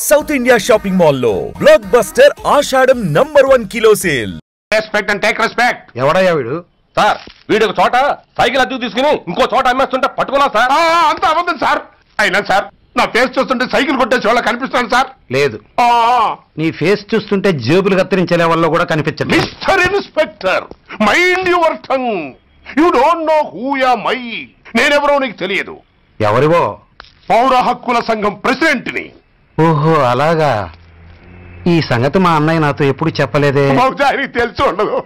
South India shopping mall లో block buster Ashadam #1 kilo sale. Respect and take respect. ఎవడయ్యా వీడు? Sir వీడు ఒక చోట సైకిల్ అద్దెకు తీసుకుని ఇంకో చోట అమ్మేస్తుంటే పట్టుకున్నా సార్. అంత అబద్ధం సార్. అయినా సార్ నా ఫేస్ చూస్తుంటే సైకిల్ కొట్టేసి వాళ్ళ కనిపిస్తాను సార్. లేదు, నీ ఫేస్ చూస్తుంటే జేబులు కత్తిరించే లెవెల్లో కూడా కనిపించదు. Mister inspector, mind your tongue. You don't know who am I. నేనెవరో నీకు తెలియదు. ఎవరివో? పౌర హక్కుల సంఘం ప్రెసిడెంట్ ని. ఓహో అలాగా. ఈ సంగతి మా అన్నయ్య నాతో ఎప్పుడు చెప్పలేదే. బహుశా తెలుసు ఉండదు.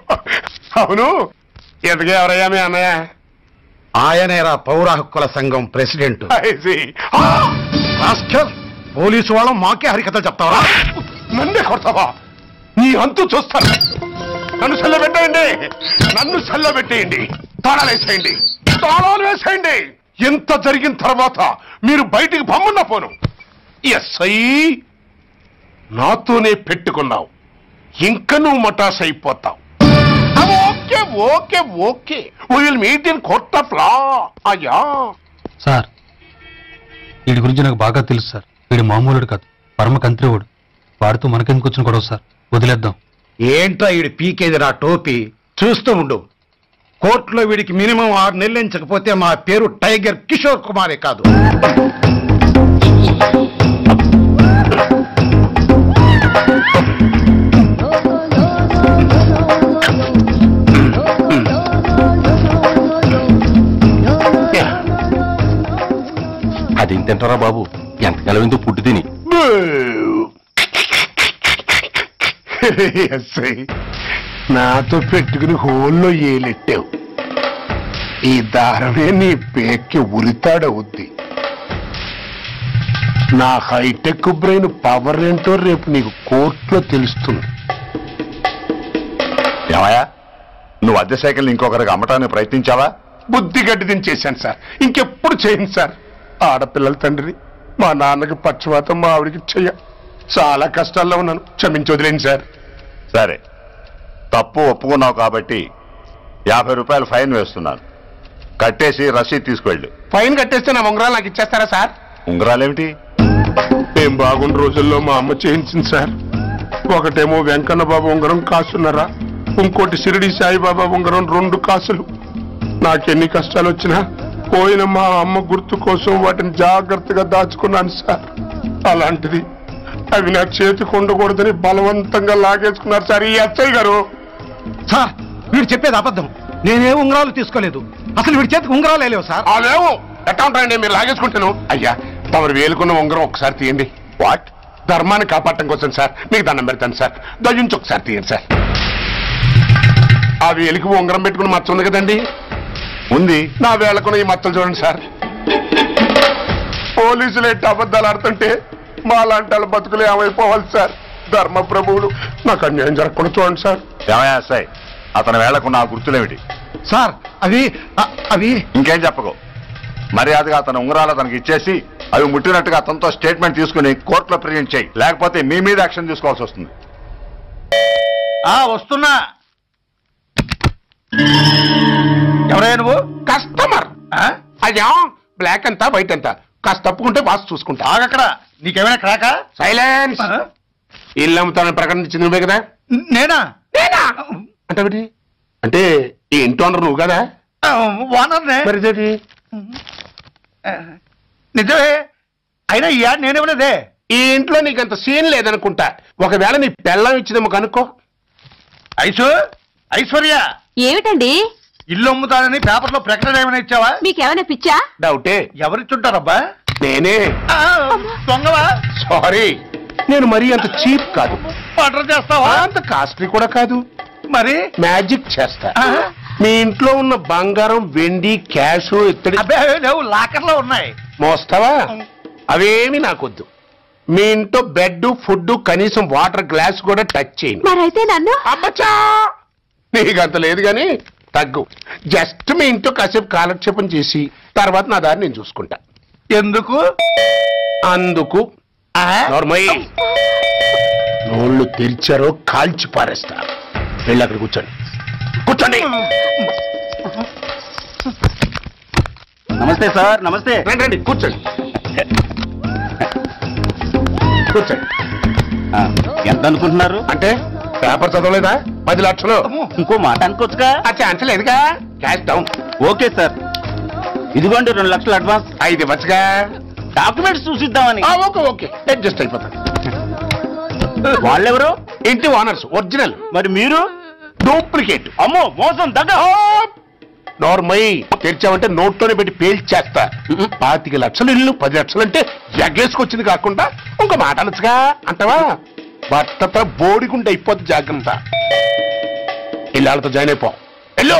అవును, ఎదుగు ఎవరయ్యా మీ అన్నయ్య? ఆయనేరా పౌర హక్కుల సంఘం ప్రెసిడెంట్. పోలీసు వాళ్ళం మాకే హరికథలు చెప్తావా? నన్నే కొడతావా? నీ అంతు చూస్తాను. నన్ను సెల్లబెట్టేయండి, నన్ను సెల్లబెట్టేయండి. తాళాలు వేసేయండి, తాళాలు వేసేయండి. ఎంత జరిగిన తర్వాత మీరు బయటికి పంపన్న పోను. ఎస్ఐ నాతోనే పెట్టుకున్నావు, ఇంక నువ్వు మటాస్ అయిపోతావు. Okay okay okay, will meet in court of law. అయ్యా సార్, వీడి గురించి నాకు బాగా తెలుసు సార్. వీడు మామూలుడు కాదు, పరమ కంత్రివుడు. వాడితో మనకెందుకు వచ్చిన గొడవ సార్, వదిలేద్దాం. ఏంట్రా వీడి పీకేది నా టోపీ? చూస్తూ ఉండు. కోర్టులో వీడికి మినిమం 6 నెలలు ఎంచకపోతే మా పేరు టైగర్ కిషోర్ కుమారే కాదు. అదేం తింటారా బాబు, ఎంతకాలం ఎందుకు పుట్టి తిని. నాతో పెట్టుకుని హోల్లో ఏలెట్టావు. ఈ దారమే నీ పేక్కి ఉరితాడవుద్ది. నా హైటెక్ బ్రెయిన్ పవర్ ఏంటో రేపు నీకు కోర్టులో తెలుస్తుంది. ఏమయ్యా, నువ్వు అద్దె సైకిల్ ఇంకొకరికి అమ్మటానికి ప్రయత్నించావా? బుద్ధి గడ్డి దించేశాను సార్, ఇంకెప్పుడు చేయను సార్. ఆడపిల్లల తండ్రి, మా నాన్నకి పక్షవాతం, మా ఆవిడికి చెయ్య. చాలా కష్టాల్లో ఉన్నాను, క్షమించి వదిలేండి సార్. సరే, తప్పు ఒప్పుకున్నావు కాబట్టి 50 రూపాయలు ఫైన్ వేస్తున్నాను. కట్టేసి రసీదు తీసుకువెళ్ళు. ఫైన్ కట్టేస్తే నా ఉంగరాలు నాకు ఇచ్చేస్తారా సార్? ఉంగరాలేమిటి? ఏం బాగున్న రోజుల్లో మా అమ్మ చేయించింది సార్. ఒకటేమో వెంకన్న బాబు ఉంగరం కాసున్నరా, ఇంకోటి షిరిడి సాయిబాబా ఉంగరం 2 కాసులు. నాకెన్ని కష్టాలు వచ్చినా పోయిన మా అమ్మ గుర్తు కోసం వాటిని జాగ్రత్తగా దాచుకున్నాను సార్. అలాంటిది అవి నా చేతికి ఉండకూడదని బలవంతంగా లాగేసుకున్నారు సార్ ఈ ఎస్ఐ గారు. సార్, వీడు చెప్పేది అబద్ధం. నేనే ఉంగరాలు తీసుకోలేదు. అసలు వీడి చేతికి ఉంగరాలు లేవు సార్. అదేమో ఎట్లా ఉంటాయండి, మీరు లాగేసుకుంటాను. అయ్యా, తమరు వేలుకున్న ఉంగరం ఒకసారి తీయండి. వాట్? ధర్మాన్ని కాపాడటం కోసం సార్, మీకు దండం పెడతాను సార్. దయ్యుంచి ఒకసారి తీయండి సార్. ఆ వేలికి ఉంగరం పెట్టుకుని మచ్చ ఉంది కదండి, ఉంది. నా వేళకున్న ఈ మచ్చలు చూడండి సార్. పోలీసులు ఎట్టి అబద్ధాలు ఆడుతుంటే మా లాంటి వాళ్ళ బతుకులు ఏమైపోవాలి సార్. ధర్మ ప్రభువులు, నాకు అన్యాయం జరగకుండా చూడండి సార్. ఏమయ్యా సాయి, అతని వేళకున్న ఆ గుర్తులేమిటి? సార్, అవి ఇంకేం చెప్పకు. మర్యాదగా అతని ఉంగరాలు అతనికి ఇచ్చేసి అవి ముట్టినట్టుగా అతనితో స్టేట్మెంట్ తీసుకుని కోర్టులో ప్రెజెంట్ చేయి. లేకపోతే మీ మీద యాక్షన్ తీసుకోవాల్సి వస్తుంది. వస్తున్నా. ఎవరయ్యా నువ్వు? కస్టమర్. అయ్యా, బ్లాక్ అంతా వైట్ అంతా కాస్త తప్పుకుంటే బాస్ చూసుకుంటా. ఆగక్కడ. నీకేమైనా క్రాకా? సైలెన్స్. ఇల్లు అమ్ముతానని ప్రకటించింది నువ్వే కదా? నేనా? అంటే అంటే ఈ ఇంటి ఓనర్ నువ్వు కదా? ఓనర్నే. మరి నిజమే. అయినా ఈ యాడ్ నేనేమలేదే. ఈ ఇంట్లో నీకంత సీన్ లేదనుకుంటా. ఒకవేళ నీ పెళ్ళం ఇచ్చిందేమో కనుక్కో. ఐశ్వర్య, ఏమిటండి? ఇల్లు అమ్ముతానని పేపర్లో ప్రకటన ఏమైనా ఇచ్చావా? మీకేమైనా పిచ్చా? డౌటే. ఎవరిచ్చుంటారబ్బా? నేనే. దొంగవా? సారీ, నేను మరీ అంత చీప్ కాదు. మర్డర్ చేస్తావా? అంత కాస్ట్లీ కూడా కాదు. మరి మ్యాజిక్ చేస్తా. మీ ఇంట్లో ఉన్న బంగారం, వెండి, క్యాష్, ఇత్తడి లేవు, లాకర్లో ఉన్నాయి. మోస్తావా? అవేమి నాకొద్దు. మీ ఇంట్లో బెడ్, ఫుడ్, కనీసం వాటర్ గ్లాస్ కూడా టచ్ చేయను. మరైతే నన్ను అబ్బచ్చా, నీకంత లేదు గాని తగ్గు. జస్ట్ మీ ఇంట్లో కాసేపు కాలక్షేపం చేసి తర్వాత నా దారి నేను చూసుకుంటా. ఎందుకు? అందుకు. నోళ్ళు తెరిచారో కాల్చి పారేస్తా. వెళ్ళి అక్కడ కూర్చోండి. కూర్చోండి. నమస్తే సార్. నమస్తే. రండి కూర్చోండి. కూర్చోండి. ఎంత అనుకుంటున్నారు? అంటే పేపర్ చదవలేదా? 10 లక్షలు. ఇంకో మాట అనుకోవచ్చుగా. ఆ ఛాన్స్ లేదుగా. Cash down. ఓకే సార్, ఇదిగోండి 2 లక్షలు అడ్వాన్స్. 5 ఇవ్వచ్చుగా. డాక్యుమెంట్స్ చూసిద్దామని. ఓకే ఓకే, అడ్జస్ట్ అయిపోతాను. వాళ్ళెవరు? ఇంటి ఓనర్స్, ఒరిజినల్. మరి మీరు? డూప్లికేట్. అమ్మో, మోసం దగ్గ. నార్మల్ తెరిచామంటే నోట్లోనే పెట్టి పేల్చేస్తా. 25 లక్షలు ఇల్లు, 10 లక్షలు అంటే ఎగ్గేసుకొచ్చింది కాకుండా ఇంకో మాట అనొచ్చుగా అంటావా? భర్తతో బోడిగుంటే అయిపోద్ది, జాగ్రత్త. ఇల్లాళ్ళతో జాయిన్ అయిపో. ఎల్లో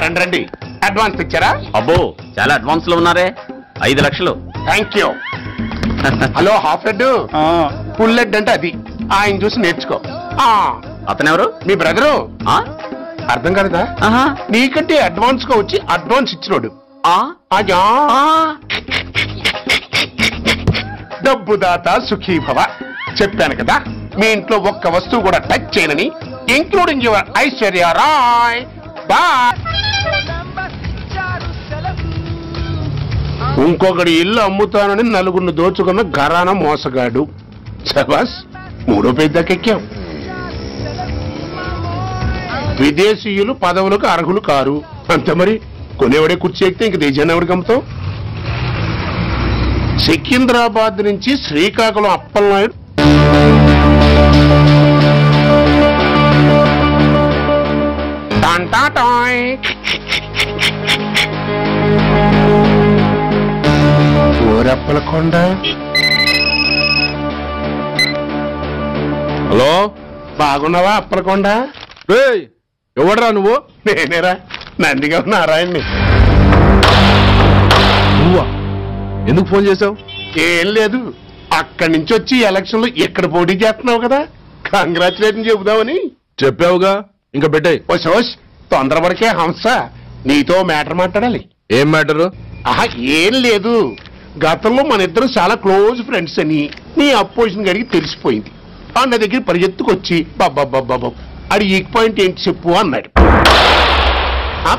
రండి రండి. అడ్వాన్స్ ఇచ్చారా? అబ్బో, చాలా అడ్వాన్స్ లో ఉన్నారే. 5 లక్షలు. Thank you. Hello, half head full head అంటే అది. ఆయన చూసి నేర్చుకో. అతనెవరు? మీ బ్రదరు. అర్థం కాలేదా? నీకంటే అడ్వాన్స్ గా వచ్చి అడ్వాన్స్ ఇచ్చినోడు. డబ్బు దాత సుఖీభవ. చెప్పాను కదా, మీ ఇంట్లో ఒక్క వస్తువు కూడా టచ్ చేయనని, including your Aishwarya Rai. Bye. ఇంకొకటి ఇల్లు అమ్ముతానని 4 దోచుకున్న ఘరానా మోసగాడు. శబాస్, 3వ పేజీ దాకా ఎక్కాం. విదేశీయులు పదవులకు అర్హులు కారు. అంతే మరి. కొనేవాడే కుర్చీ ఎక్కితే ఇంక దేశాన్ని ఎవరికి అమ్ముతాం? సికింద్రాబాద్ నుంచి శ్రీకాకుళం అప్పలనాయుడు ఊరప్పలకొండ. హలో, బాగున్నావా అప్పలకొండ? ఎవడరా నువ్వు? నేనేరా, నందిగా నారాయణ్ని. నువ్వా? ఎందుకు ఫోన్ చేసావు? ఏం లేదు, అక్కడి నుంచి వచ్చి ఎలక్షన్ లో ఇక్కడ పోటీ చేస్తున్నావు కదా, కంగ్రాచులేషన్ చెబుదామని. చెప్పావుగా, ఇంకా పెట్టాయి. ఓ సోష్, తొందరపడికే హంస, నీతో మ్యాటర్ మాట్లాడాలి. ఏం మ్యాటరు? ఏం లేదు, గతంలో మన ఇద్దరు చాలా క్లోజ్ ఫ్రెండ్స్ అని నీ అపోజిషన్ గడికి తెలిసిపోయింది. నా దగ్గర పరిగెత్తుకొచ్చి బాబా అది వీక్ పాయింట్ ఏంటి చెప్పు అన్నాడు.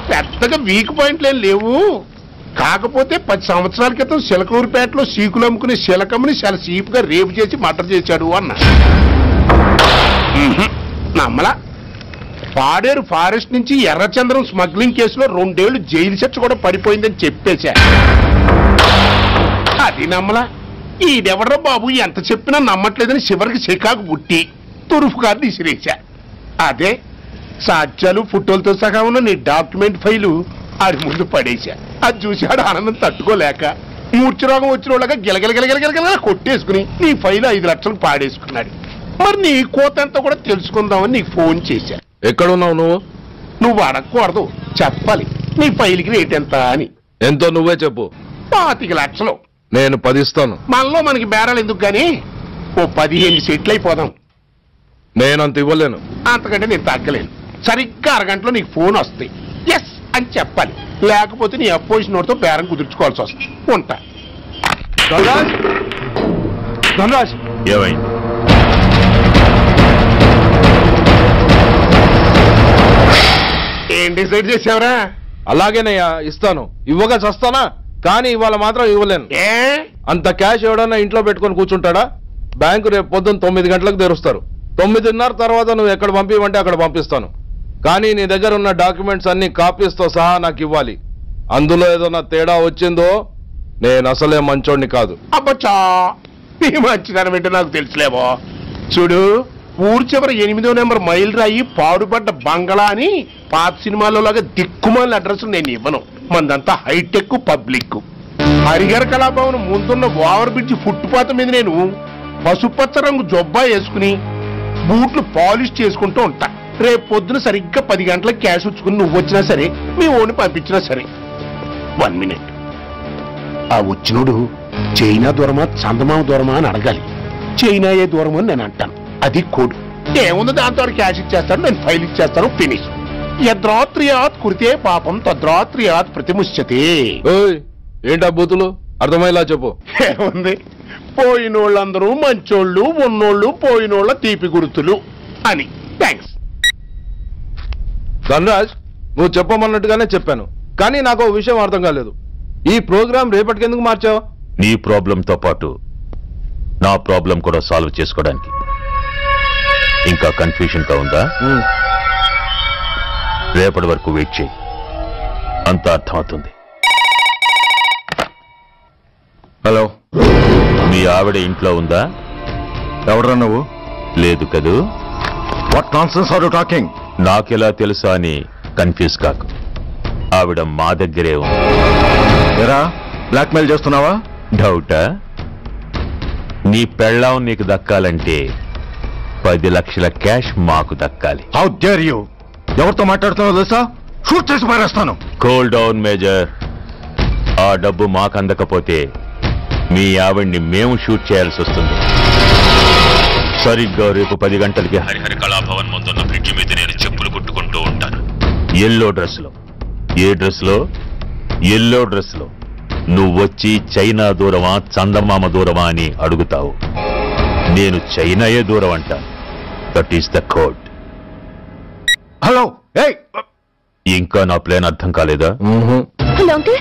పెద్దగా వీక్ పాయింట్లు ఏం లేవు, కాకపోతే 10 సంవత్సరాల క్రితం శిలకూరుపేటలో సీకులు అమ్ముకునే శిలకమ్మని చాలా సీపుగా రేపు చేసి మర్డర్ చేశాడు అన్నాడు. నమ్మలా. పాడేరు ఫారెస్ట్ నుంచి ఎర్రచంద్రం స్మగ్లింగ్ కేసులో 2 ఏళ్లు జైలు శిక్ష కూడా పడిపోయిందని చెప్పేశా. అది నమ్మలా. ఈడెవడో బాబు ఎంత చెప్పినా నమ్మట్లేదని చివరికి చికాకు పుట్టి తురుపు కార్డు ఇసిరేశా. అదే సాక్ష్యాలు ఫోటోలతో సహా ఉన్న నీ డాక్యుమెంట్ ఫైలు ఆడి ముందు పడేశా. అది చూశాడు ఆనందం తట్టుకోలేక మూర్ఛరోగం వచ్చిన వాళ్ళగా గిలగిలగిలగిలగిలగిల కొట్టేసుకుని నీ ఫైలు 5 లక్షలకు పాడేసుకున్నాడు. మరి నీ కోతంతా కూడా తెలుసుకుందామని నీకు ఫోన్ చేశా. ఎక్కడున్నావు నువ్వు? నువ్వు అడగకూడదు, చెప్పాలి. నీ ఫైల్కి రేట్ ఎంత అని. ఎంతో నువ్వే చెప్పు. 25 లక్షలు. నేను 10 ఇస్తాను. మనలో మనకి బేరాలు ఎందుకు గానీ ఓ 15 సెట్లు అయిపోదాం. నేనంత ఇవ్వలేను. అంతకంటే నేను తగ్గలేను. సరిగ్గా అరగంటలో నీకు ఫోన్ వస్తాయి. ఎస్ అని చెప్పాలి, లేకపోతే నీ అపోజిషన్ నోటితో బేరం కుదుర్చుకోవాల్సి వస్తుంది. ఉంటా. ధనరాజ్, ఏమైంది? ఏం డిసైడ్ చేసావురా? అలాగేనయ్యా, ఇస్తాను. ఇవ్వగా చస్తానా, కానీ ఇవాళ మాత్రం ఇవ్వలేను. ఏ అంత క్యాష్ ఎవడన్నా ఇంట్లో పెట్టుకొని కూర్చుంటాడా? బ్యాంకు రేపు పొద్దున్న 9 గంటలకు తెరుస్తారు. 9:30 తర్వాత నువ్వు ఎక్కడ పంపివంటే అక్కడ పంపిస్తాను. కానీ నీ దగ్గర ఉన్న డాక్యుమెంట్స్ అన్ని కాపీస్తో సహా నాకు ఇవ్వాలి. అందులో ఏదన్నా తేడా వచ్చిందో నేను అసలే మంచోడిని కాదు. అబ్బచ్చా, నీ మంచిదనం ఏంటో నాకు తెలుసులేవో. చూడు, ఊరు చివరి 8వ నెంబర్ మైల్ రాయి పాడుపడ్డ బంగళా అని పాత సినిమాలో లాగా దిక్కుమాల అడ్రస్ నేను ఇవ్వను. మందంతా హైటెక్ పబ్లిక్. హరిహర కళాభవన్ ముందున్న ఓవర్ బ్రిడ్జ్ ఫుట్పాత్ మీద నేను పసుపచ్చ రంగు జొబ్బా వేసుకుని బూట్లు పాలిష్ చేసుకుంటూ ఉంటా. రేపు పొద్దున సరిగ్గా 10 గంటలకు క్యాష్ వచ్చుకుని నువ్వు వచ్చినా సరే, మీ ఓన్ని పంపించినా సరే. 1 మినిట్. ఆ వచ్చినోడు చైనా దూరమా చందమామ దూరమా అని అడగాలి. చైనాయే దూరం అని నేను అంటాను. అది కోడ్. ఏముంది, దాంతో క్యాష్ ఇచ్చేస్తాను, నేను ఫైల్ ఇచ్చేస్తాను, ఫినిష్. యద్రాత్రియాత్ కురితే పాపం తద్రాత్రియాత్ ప్రతిముష్యతే. ఏంటా బూతులు? అర్థమయ్యేలా చెప్పు. ఏముంది, పోయినోళ్ళందరూ మంచోళ్ళు, ఉన్నోళ్ళు పోయినోళ్ళ తీపి గుర్తులు అని. థ్యాంక్స్. ధనరాజ్, నువ్వు చెప్పమన్నట్టుగానే చెప్పాను, కానీ నాకు ఒక విషయం అర్థం కాలేదు. ఈ ప్రోగ్రాం రేపటికి ఎందుకు మార్చావు? నీ ప్రాబ్లంతో పాటు నా ప్రాబ్లం కూడా సాల్వ్ చేసుకోవడానికి. ఇంకా కన్ఫ్యూజన్ గా ఉందా? రేపటి వరకు వెయిట్ చేయి, అంతా అర్థమవుతుంది. హలో, మీ ఆవిడ ఇంట్లో ఉందా? ఎవడ్రా నువ్వు? లేదు కదూ. What nonsense are you talking? నాకెలా తెలుసా అని కన్ఫ్యూజ్ కాకు. ఆవిడ మా దగ్గరే ఉంది. ఎరా, బ్లాక్మెయిల్ చేస్తున్నావా? డౌటా? నీ పెళ్ళాం నీకు దక్కాలంటే 10 లక్షల క్యాష్ మాకు దక్కాలి. How dare you? ఎవరితో మాట్లాడుతున్నావో తెలుసా? షూట్ చేసి పారేస్తాను. Cool down major. ఆ డబ్బు మాకు అందకపోతే మీ ఆవిడ్ని మేము షూట్ చేయాల్సి వస్తుంది. సరిగ్గా రేపు 10 గంటలకి హరిహర కళాభవన్ ముందున్న బ్రిడ్జి మీద నేను చెప్పులు కుట్టుకుంటూ ఉంటాను. ఎల్లో డ్రెస్ లో. ఏ డ్రెస్ లో? ఎల్లో డ్రెస్ లో. నువ్వొచ్చి చైనా దూరమా చందమామ దూరమా అని అడుగుతావు. నేను చైనాయే దూరం అంటాను. That is the code. Hello, ఇంకా నా ప్లాన్ అర్థం కాలేదా? హలో అంకుల్,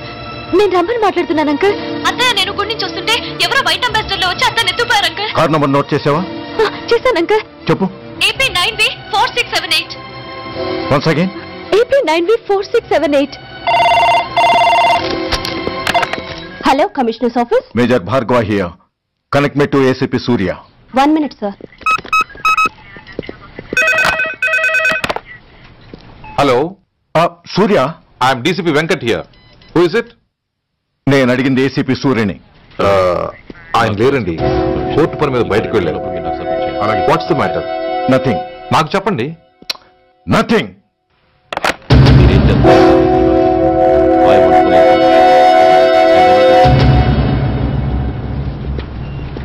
నేను రమ్మని మాట్లాడుతున్నాను అంకుల్. అత్తయ్య నేను గుడి నుంచి వస్తుంటే ఎవరో వైట్ అంబాసిడర్ లో వచ్చి అత్తని ఎత్తుపారు అంకుల్. కార్ నంబర్ నోట్ చేసావా? చేశాను అంకుల్. చెప్పు. AP9V4678. Once again. AP9V4678. Hello, commissioners office. Major Bhargava here. Connect me to ACP Surya. 1 minute sir. Hello, Surya. I'm DCP Venkat here. Who is it? నేను అడిగింది ACP సూర్యని. ఆయన లేరండి, కోర్టు పని మీద బయటకు వెళ్ళారు. What's the matter? నథింగ్. నాకు చెప్పండి. Nothing.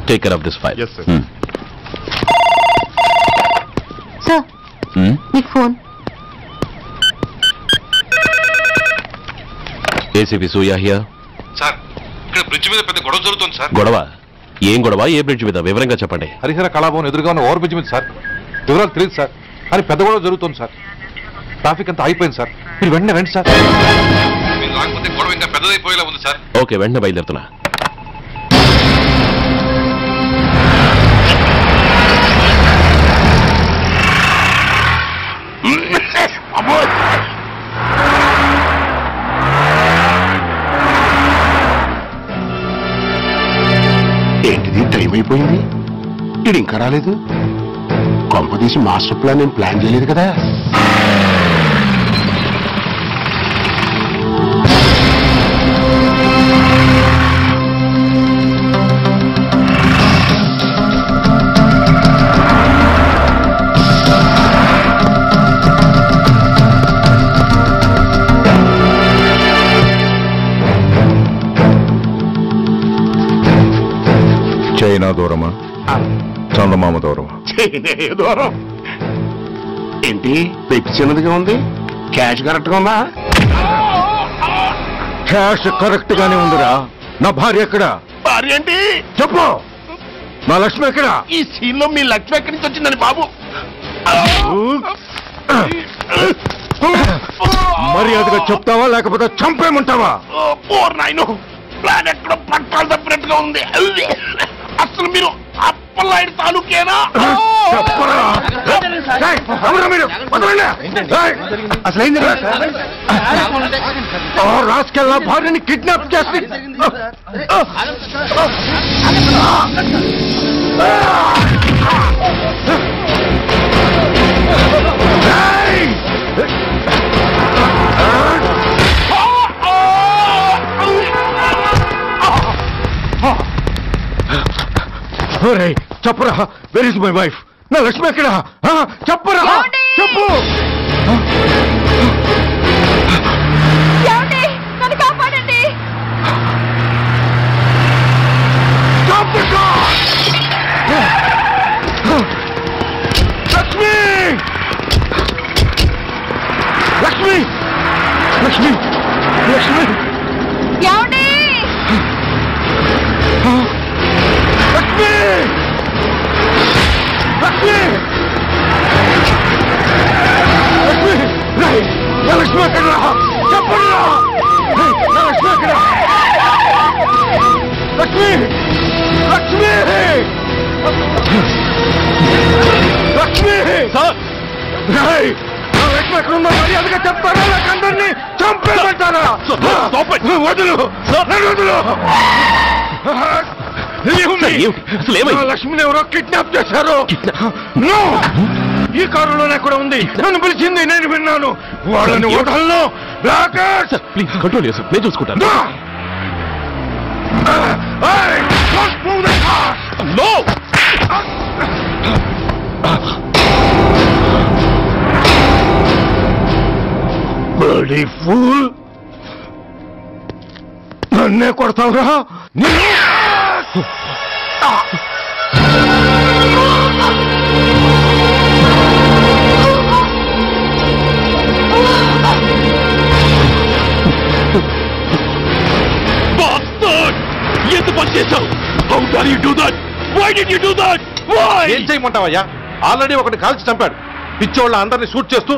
Take care of this file. Sir, మీకు phone. ACP Surya here. Sir, ఇక్కడ బ్రిడ్జ్ మీద పెద్ద గొడవ జరుగుతుంది సార్. గొడవ? ఏం గొడవ? ఏ బ్రిడ్జ్ మీద? వివరంగా చెప్పండి. హరిహర కళాభవన్ ఎదురుగా ఉన్న ఓవర్ బ్రిడ్జ్ మీద సార్. వివరాలు తెలియదు సార్, కానీ పెద్ద గొడవ జరుగుతుంది సార్. ట్రాఫిక్ అంతా అయిపోయింది సార్. మీరు వెంటనే రండి సార్. మీరు రాకపోతే గొడవ ఇంకా పెద్దదైపోయేలా ఉంది సార్. ఓకే, వెంటనే బయలుదేరుతున్నా. ఏంటిది, టైం అయిపోయింది, ఇది ఇంకా రాలేదు. కొంపదీసి మాస్టర్ ప్లాన్ నేను ప్లాన్ చేయలేదు కదా. చైనా దూరమా చందమామ దూరమా? చైనా దూరం ఏంటి? పెట్టి చిన్నదిగా ఉంది, క్యాష్ కరెక్ట్ గా ఉందా? క్యాష్ కరెక్ట్ గానే ఉందిరా. నా భార్య ఎక్కడ? భార్య ఏంటి? చెప్పు. నా లక్ష్మి ఎక్కడ? ఈ సీన్ లో మీ లక్ష్మి ఎక్కడి నుంచి వచ్చిందని బాబు? మర్యాదగా చెప్తావా లేకపోతే చంపేమంటావా? నాయను, ప్లాన్ ఎక్కడో పట్టాలు తప్పినట్టుగా ఉంది. అసలు మీరు అప్పలాయుడు తాలూకేనా? అసలు రాసుకెళ్ళ భార్యని కిడ్నాప్ చేసి చెప్పరా, వెర్ ఇస్ మై వైఫ్? నా లక్ష్మి ఎక్కడ? చెప్పరా, చెప్పు. నన్ను కాపాడండి. లక్ష్మి, లక్ష్మి, లక్ష్మి, లక్ష్మి, ఏమండి? లక్ష్మి, లక్ష్మి, లక్ష్మి, లక్ష్మి లక్ష్మి సార్ లక్ష్మి ఎక్కడున్నా మర్యాదగా చెప్తారా లేక అందరినీ చంపేమంటారా? వదులు వదులు. లక్ష్మిని ఎవరో కిడ్నాప్ చేశారు. ఈ కారులోనే కూడా ఉంది. నన్ను పిలిచింది, నేను విన్నాను. వాళ్ళని వదలను. ప్లీజ్ కంట్రోల్ చేసి నేను చూసుకుంటాను. ఫూల్, నన్నే కొడతావురా? ఎంత పని చేశావు? How dare you do that? Why did you do that? Why? ఏం చేయమంటావయ్యా? ఆల్రెడీ ఒకటి కాల్చి చంపాడు. పిచ్చోళ్ళ అందరినీ షూట్ చేస్తూ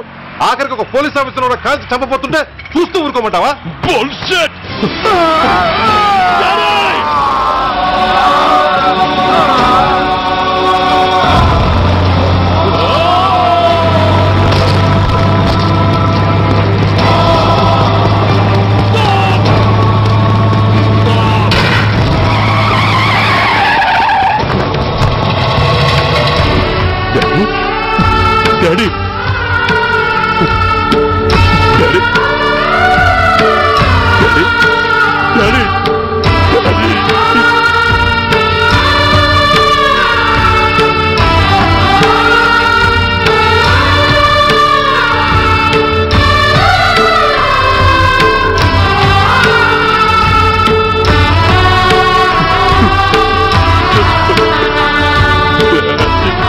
ఆఖరికి ఒక పోలీస్ ఆఫీసర్ కూడా కాల్చి చంపబోతుంటే చూస్తూ ఊరుకోమంటావా? Bullshit! Daddy! Daddy! Daddy! Daddy!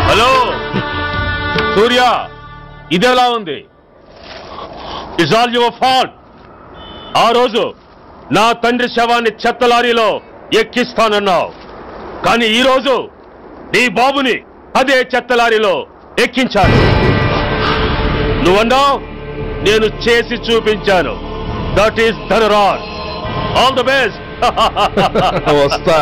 Hello Surya, ఇదెలా ఉంది? It's all your fault. ఆ రోజు నా తండ్రి శవాన్ని చెత్త లారీలో ఎక్కిస్తానన్నావు, కానీ ఈ రోజు నీ బాబుని అదే చెత్త లారీలో ఎక్కించాను. నువ్వన్నావు, నేను చేసి చూపించాను. That is Dhanraj. All the best. వస్తా.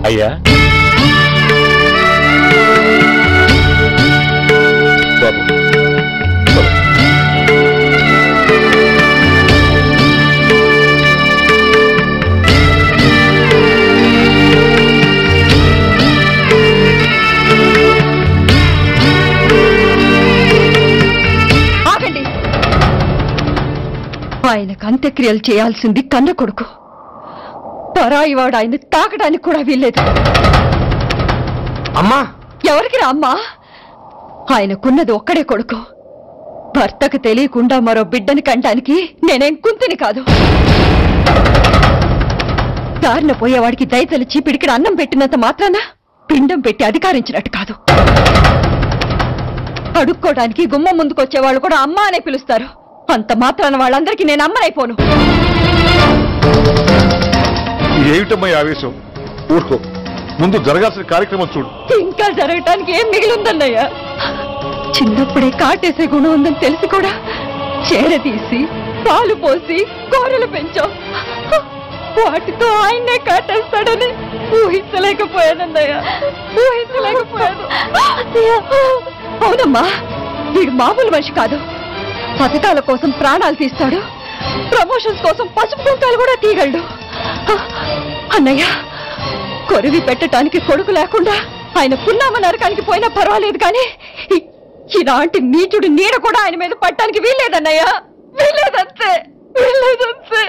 అయ్యా బాబు, ఆగండి. ఆయనకు అంత్యక్రియలు చేయాల్సింది కన్న కొడుకు. పరాయివాడు ఆయన తాకడానికి కూడా వీల్లేదు. అమ్మా, ఎవరికి రా అమ్మా? ఆయనకున్నది ఒక్కడే కొడుకు. భర్తకు తెలియకుండా మరో బిడ్డని కంటానికి నేనేం కుంతిని కాదు. దారిన పోయేవాడికి దయతలిచి పిడికిడ అన్నం పెట్టినంత మాత్రాన పిండం పెట్టి అధికారించినట్టు కాదు. అడుక్కోవడానికి గుమ్మం ముందుకొచ్చేవాళ్ళు కూడా అమ్మ అనే పిలుస్తారు. అంత మాత్రాన వాళ్ళందరికీ నేను అమ్మనైపోను. ఏమిటమ్మా ఆవేశం? ఊరుకో, ముందు జరగాల్సిన కార్యక్రమం చూడు. ఇంకా జరగటానికి ఏం మిగిలిందన్నయ్యా? చిన్నప్పుడే కాటేసే గుణం ఉందని తెలిసి కూడా చేరదీసి పాలు పోసి కూరలు పెంచాం. వాటితో ఆయన్నే కాటేస్తాడని ఊహించలేకపోయానన్నయ్యా, ఊహించలేకపోయాను. అవునమ్మా, వీడు మామూలు మనిషి కాదు. పథకాల కోసం ప్రాణాలు తీస్తాడు, ప్రమోషన్స్ కోసం పసుపు కుంకాలు కూడా తీయగలడు. అన్నయ్య, కొరివి పెట్టడానికి కొడుకు లేకుండా ఆయన పున్నామ నరకానికి పోయినా పర్వాలేదు, కానీ ఇలాంటి నీచుడు నీడ కూడా ఆయన మీద పట్టడానికి వీల్లేదన్నయ్య, వీల్లేదంతే, వీల్లేదంతే.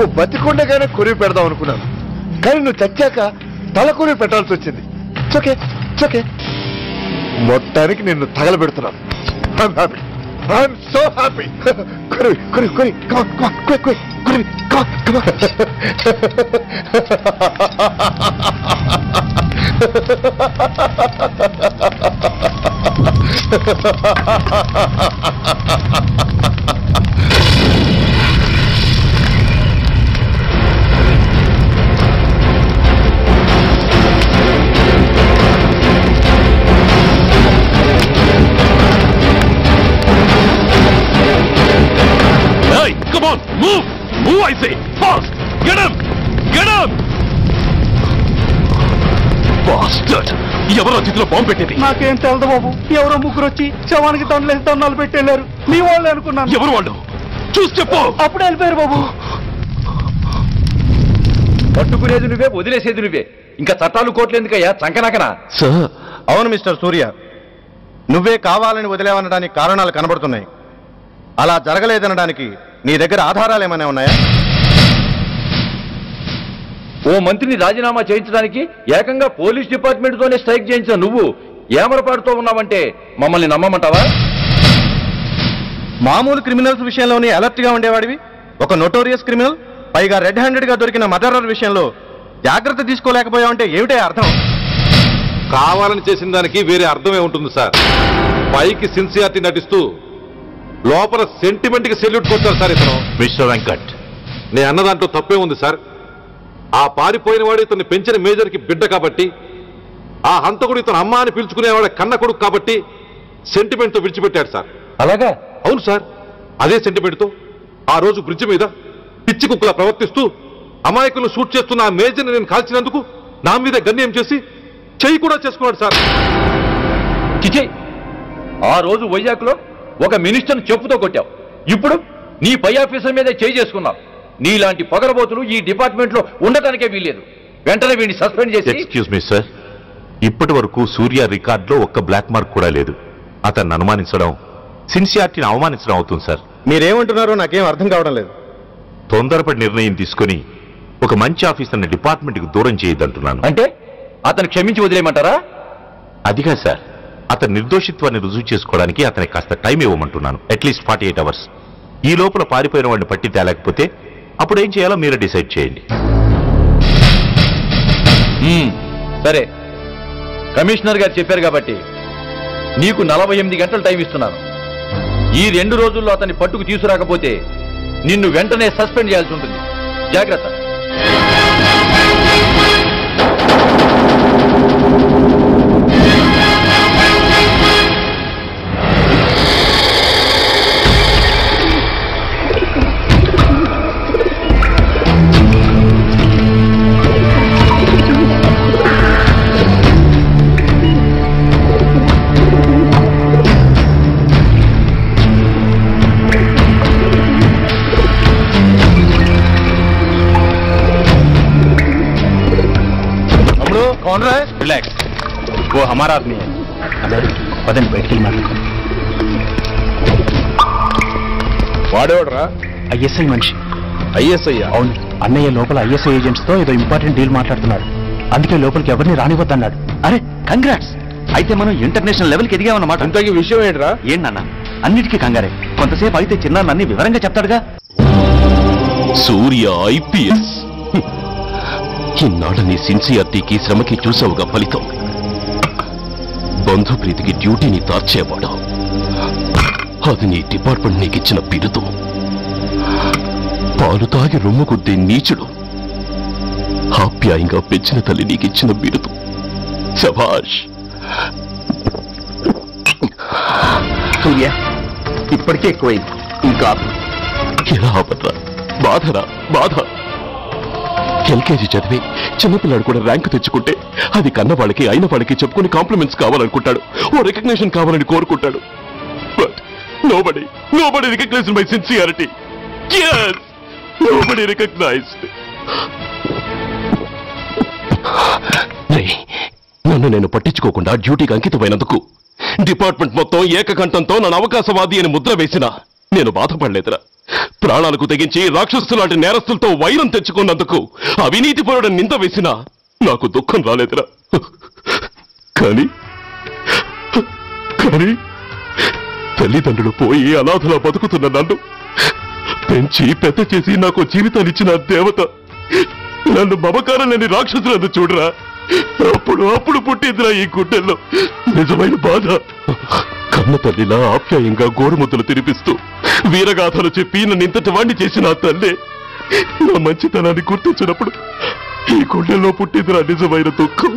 నువ్వు బతికుండగానే కొరివి పెడదాం అనుకున్నాను, కానీ నువ్వు చచ్చాక తల కొరివి పెట్టాల్సి వచ్చింది. చోకే చోకే మొత్తానికి నిన్ను తగలబెడుతున్నాను. I'm so happy. కొరివి కొరివి కొరివి కొరివి కొరివి Come on, move! Move, I say! Fast! Get him! Get him! Bastard! ఎవరో చేతిలో బాంబు పెట్టేది? నాకేం తెలదు బాబు. ఎవరో ముగ్గురు వచ్చి శవానికి దండలేసి దండాలు పెట్టేళ్ళారు. మీ వాళ్ళే అనుకున్నాను. ఎవరు వాళ్ళు? చూసి చెప్పు. అప్పుడే వెళ్ళిపోయారు బాబు. పట్టుకునేది నువ్వే, వదిలేసేది నువ్వే. ఇంకా చట్టాలు కోర్టులు ఎందుకయ్యా చంకనాకనా? సార్, అవును మిస్టర్ సూర్య, నువ్వే కావాలని వదిలేవనడానికి కారణాలు కనబడుతున్నాయి. అలా జరగలేదనడానికి నీ దగ్గర ఆధారాలు ఏమైనా ఉన్నాయా? ఓ మంత్రిని రాజీనామా చేయించడానికి ఏకంగా పోలీస్ డిపార్ట్మెంట్ తోనే స్ట్రైక్ చేయించిన నువ్వు ఏమరపాటుతో ఉన్నావంటే మమ్మల్ని నమ్మమంటావా? మామూలు క్రిమినల్స్ విషయంలోనే అలర్ట్ గా ఉండేవాడివి, ఒక నోటోరియస్ క్రిమినల్, పైగా రెడ్ హ్యాండెడ్ గా దొరికిన మర్డరర్ విషయంలో జాగ్రత్త తీసుకోలేకపోయావంటే ఏమిటే అర్థం? కావాలని చేసిన దానికి వేరే అర్థమే ఉంటుంది సార్. పైకి సిన్సియారిటీ నటిస్తూ లోపల సెంటిమెంట్ కి సెల్యూట్ కొట్టారు సార్ ఇతను. మిస్టర్ వెంకట్, నేను అన్న దాంట్లో తప్పే ఉంది సార్. ఆ పారిపోయిన వాడు ఇతన్ని పెంచిన మేజర్ కి బిడ్డ కాబట్టి, ఆ హంతకుడు ఇతను అమ్మ అని పిలుచుకునేవాడు కన్న కొడుకు కాబట్టి సెంటిమెంట్ తో విడిచిపెట్టాడు సార్. అలాగా? అవును సార్, అదే సెంటిమెంట్ తో ఆ రోజు బ్రిడ్జ్ మీద పిచ్చి కుక్కలా ప్రవర్తిస్తూ అమాయకులను షూట్ చేస్తున్న ఆ మేజర్ని నేను కాల్చినందుకు నా మీద గన్యం చేసి చెయ్యి కూడా చేసుకున్నాడు సార్. చిచే, ఆ రోజు వైజాగ్లో ఒక మినిస్టర్ని చెప్పుతో కొట్టావు, ఇప్పుడు నీ పై ఆఫీసర్ మీదే చేయి చేసుకున్నావు. నీలాంటి పొగరబోతులు ఈ డిపార్ట్మెంట్ లో ఉండటానికే వీల్లేదు. వెంటనే వీడిని సస్పెండ్ చేసి. ఎక్స్క్యూజ్ మీ సార్, ఇప్పటి వరకు సూర్య రికార్డులో ఒక్క బ్లాక్ మార్క్ కూడా లేదు. అతన్ని అనుమానించడం సిన్సియారిటీని అవమానించడం అవుతుంది సార్. మీరేమంటున్నారో నాకేం అర్థం కావడం లేదు. తొందరపడి నిర్ణయం తీసుకుని ఒక మంచి ఆఫీసర్ని డిపార్ట్మెంట్కి దూరం చేయొద్దంటున్నాను. అంటే అతను క్షమించి వదిలేయమంటారా? అదిగా సార్, అతని నిర్దోషిత్వాన్ని రుజువు చేసుకోవడానికి అతనికి కాస్త టైం ఇవ్వమంటున్నాను. At least 48 hours. ఈ లోపల పారిపోయిన వాడిని పట్టి తేలేకపోతే అప్పుడు ఏం చేయాలో మీరే డిసైడ్ చేయండి. సరే, కమిషనర్ గారు చెప్పారు కాబట్టి నీకు 48 గంటలు టైం ఇస్తున్నాను. ఈ 2 రోజుల్లో అతన్ని పట్టుకు తీసుకురాకపోతే నిన్ను వెంటనే సస్పెండ్ చేయాల్సి ఉంటుంది. జాగ్రత్త. रिलैक्स, वो हमारा आदमी है. पदन बैठ के माట్లాడుకో. వాడేవాడరా? ఐఎస్ఐ మనిషి. ఐఎస్ఐ? అవును, అన్నయ్య లోపల ఐఎస్ఐ ఏజెంట్స్ తో ఏదో ఇంపార్టెంట్ డీల్ మాట్లాడుతున్నాడు. అందుకే లోపలికి ఎవరిని రానివ్వద్దన్నాడు. అరే కంగ్రాట్స్, అయితే మనం ఇంటర్నేషనల్ లెవెల్కి ఎదిగామన్నమాట. ఇంతకీ విషయం ఏంట్రా? ఏంటన్నా అన్నిటికీ కంగారే. కొంతసేపు అయితే చిన్న అన్ని వివరంగా చెప్తాడుగా. సూర్య ఐపీఎస్. ఇన్నాళ్ళ నీ సిన్సియారిటీకి శ్రమకి చూసావుగా ఫలితం. బంధుప్రీతికి డ్యూటీని తార్చేవాడు. అది నీ డిపార్ట్మెంట్ నీకిచ్చిన బిరుదు. పాలు తాగి రొమ్ము కొద్దే నీచుడు ఆప్యాయంగా పెంచిన తల్లి నీకిచ్చిన బిరుదు. శభాష్. సూర్య, ఇప్పటికే ఎక్కువైంది, ఇంకా ఎలా ఆపట్రా? బాధరా బాధ. ఎల్కేజీ చదివి చిన్నపిల్లాడు కూడా ర్యాంకు తెచ్చుకుంటే అది కన్న వాళ్ళకి అయిన వాళ్ళకి చెప్పుకుని కాంప్లిమెంట్స్ కావాలనుకుంటాడు, ఓ రికగ్నిషన్ కావాలని కోరుకుంటాడు. But nobody recognised my sincerity. yes, nobody recognized. నన్ను నేను పట్టించుకోకుండా డ్యూటీకి అంకితమైనందుకు డిపార్ట్మెంట్ మొత్తం ఏకకంఠంతో నన్ను అవకాశవాది అని ముద్ర వేసిన నేను బాధపడలేదురా. ప్రాణాలకు తెగించి రాక్షసులాంటి నేరస్తులతో వైరం తెచ్చుకున్నందుకు అవినీతిపరుడు నింద వేసినా నాకు దుఃఖం రాలేదురా. కానీ తల్లిదండ్రులు పోయి అనాథలా బతుకుతున్న నన్ను పెంచి పెద్ద చేసి నాకు జీవితాన్నిచ్చిన దేవత నన్ను మమకారం లేని రాక్షసులను చూడరా. అప్పుడు పుట్టిందిరా ఈ గుడ్డెల్లో నిజమైన బాధ. కన్న తల్లిలా ఆప్యాయంగా గోరుముద్దలు తినిపిస్తూ వీరగాథలు చెప్పి నన్ను ఇంతటి వాణ్ణి చేసిన ఆ తల్లే నా మంచితనాన్ని గుర్తించినప్పుడు ఈ గుండెల్లో పుట్టిందిరా నిజమైన దుఃఖం.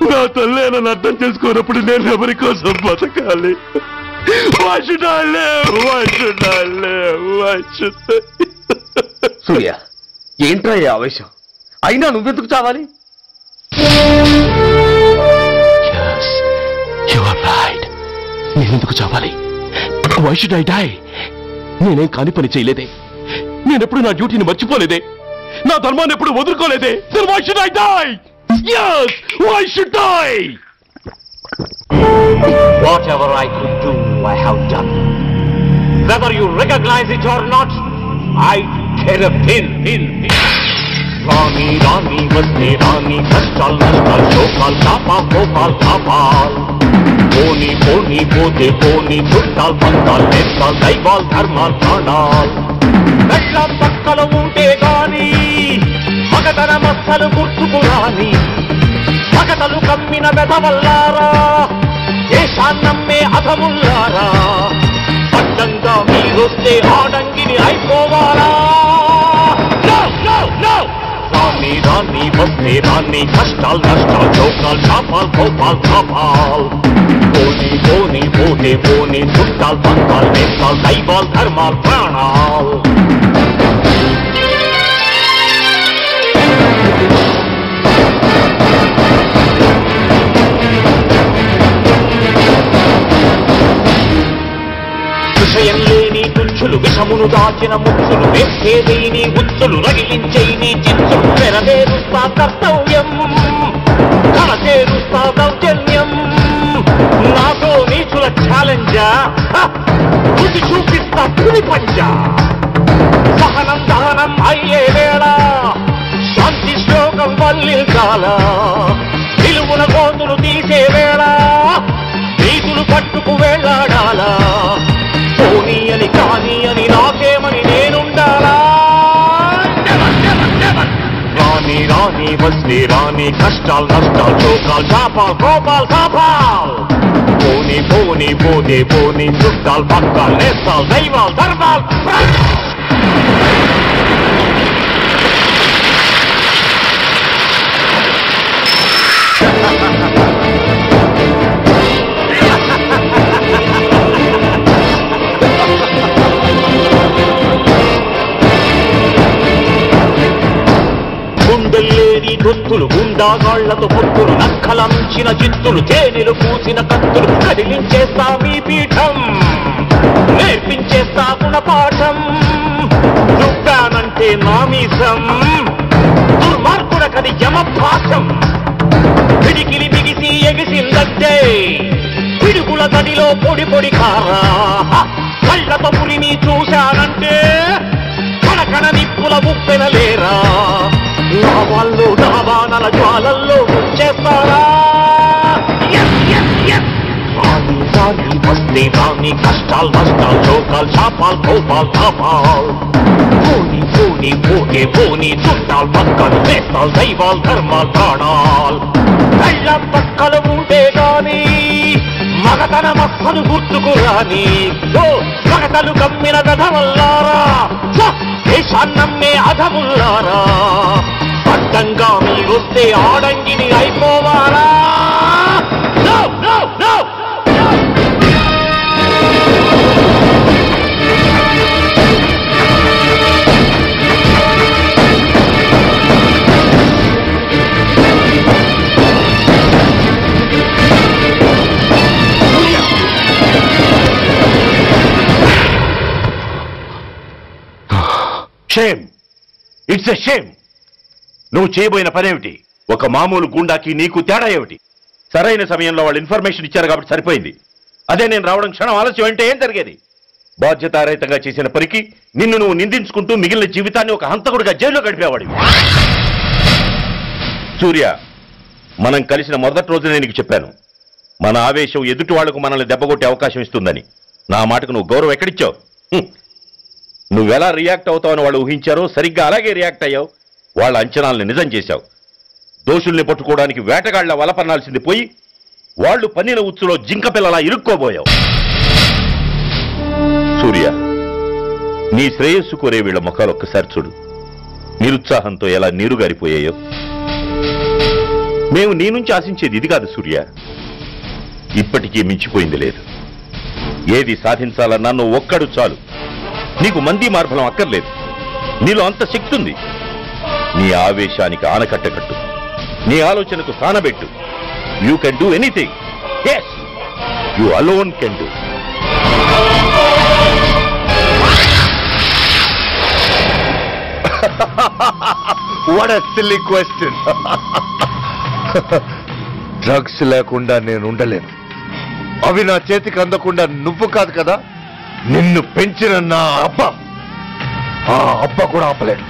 నా తల్లే నన్ను అర్థం చేసుకోనప్పుడు నేను ఎవరి కోసం బతకాలి? సూర్య, ఏంట్రా ఈ ఆవేశం? అయినా నువ్వెందుకు చావాలి? నేనెందుకు చావాలి? Why should I die? నేనేం కాని పని చేయలేదే, నేనెప్పుడు నా డ్యూటీని మర్చిపోలేదే, నా ధర్మాన్ని ఎప్పుడు వదులుకోలేదే. Then why should I die? Yes, why should I? Whatever I could do, I have done. Whether you recognize it or not, I care a pin. Rani, Rani, vaste Rani, kashtal, nashtal, shokal, tapa, kopal, tapal. Poni, poni, pote, poni, chuttal, pantal, nestal, daival, dharmal, pranal. Vellam pakkala unte gaani, magadana massalu gurtuku raani. Magatalu kammina vedavallaara, deshannamme adhamullaara. Paddanga meeroste aadangini aipovaala. No, no, no! Rani, Rani, vaste Rani, kashtal, nashtal, chokal, tapal, kopal, tapal. Poni, poni, pote, poni, chuttal, pantal, nestal, daival, dharmal, pranal. విషయం లేని తుచ్చులు విషమును దాచిన ముచ్చులు వేసేదేని ఉచ్చులు రగిలించేని చిచ్చులు నెరవేరుస్తా కర్తవ్యం కలచేరుస్తా దౌర్జన్యం నాతో నీచుల ఛాలెంజా రుచి చూపిస్తా పులి పంజా సహనం దహనం అయ్యే వేళ శాంతి శ్లోకం వల్లించాల నిలువున గోతులు తీసే వేళ నీతులు పట్టుకు వేళ్లాడాలా పోనీ అని కానీ అని నాకేమని నేనుండాలా రాని రాని వస్తే రాని కష్టాలు నష్టాలు చోకాలు చాపాలు కోపాలు కాపాలు పోనీ పోనీ పోతే పోనీ చుట్టాలు పక్కాలు నేస్తాలు దైవాలు ధర్మాలు గుండెల్లేని దొత్తులు గుండాగాళ్లతో పొత్తులు నక్కలంచిన చిత్తులు తేనెలు పూసిన కత్తులు కదిలించేస్తా మీ పీఠం నేర్పించేస్తా గుణపాఠం దుఃఖానంటే నామీసం దుర్మార్గుడకది యమభాసం పిడికిలి బిగిసి ఎగిసిందంటే పిడుగుల గడిలో పొడి పొడి కారా కళ్ళతో పులిని చూశానంటే కనకన నిప్పుల ఉప్పెనలేరా నా వాళ్ళు నా బాణల జ్వాలల్లో ముంచేస్తారా రాని రాని వస్తే రాని కష్టాలు నష్టాలు చోకాలు చాపాలు కోపాలు తాపాలు పోనీ పోనీ పోతే పోనీ చుట్టాలు పక్కలు వేస్తాలు దైవాలు ధర్మాలు ప్రాణాలు కళ్ళ పక్కలు ఉంటే గాని మగతన మస్సలు గుర్తుకు రాని మగతలు కమ్మిన గధవల్లారా దేశాన్నమ్మే అధముల్లారా అడ్డంగా మీరొస్తే ఆడంగిని అయిపోవాలా No, no, no! Shame, it's a shame. నువ్వు చేయబోయిన పనేమిటి? ఒక మామూలు గుండాకి నీకు తేడా ఏమిటి? సరైన సమయంలో వాళ్ళు ఇన్ఫర్మేషన్ ఇచ్చారు కాబట్టి సరిపోయింది. అదే నేను రావడం క్షణం ఆలస్యం అంటే ఏం జరిగేది? బాధ్యతారహితంగా చేసిన పనికి నిన్ను నువ్వు నిందించుకుంటూ మిగిలిన జీవితాన్ని ఒక హంతకుడిగా జైల్లో గడిపేవాడివి. సూర్య, మనం కలిసిన మొదటి రోజు నేను నీకు చెప్పాను, మన ఆవేశం ఎదుటి వాళ్లకు మనల్ని దెబ్బకొట్టే అవకాశం ఇస్తుందని. నా మాటకు నువ్వు గౌరవం ఎక్కడిచ్చావు? నువ్వెలా రియాక్ట్ అవుతావని వాళ్ళు ఊహించారో సరిగ్గా అలాగే రియాక్ట్ అయ్యావు. వాళ్ళ అంచనాలను నిజం చేశావు. దోషుల్ని పట్టుకోవడానికి వేటగాళ్ల వలపన్నాల్సింది పోయి వాళ్ళు పన్నిన ఉచ్చులో జింక పిల్లలా ఇరుక్కోబోయావు. సూర్య, నీ శ్రేయస్సు కోరే వీళ్ల ముఖాలు ఒక్కసారి చూడు. నిరుత్సాహంతో ఎలా నీరుగారిపోయాయో. మేము నీ నుంచి ఆశించేది ఇది కాదు సూర్య. ఇప్పటికీ మించిపోయింది లేదు. ఏది సాధించాలన్నా నువ్వు ఒక్కడు చాలు. నీకు మంది మార్బలం అక్కర్లేదు. నీలో అంత శక్తి ఉంది. నీ ఆవేశానికి ఆనకట్ట కట్టు. నీ ఆలోచనకు సానబెట్టు. You can do anything. Yes, you alone can do. What a silly question. Drugs లేకుండా నేను ఉండలేను. అవి నా చేతికి అందకుండా నువ్వు కాదు కదా, నిన్ను పెంచిన నా అబ్బ, ఆ అబ్బ కూడా ఆపలేడు.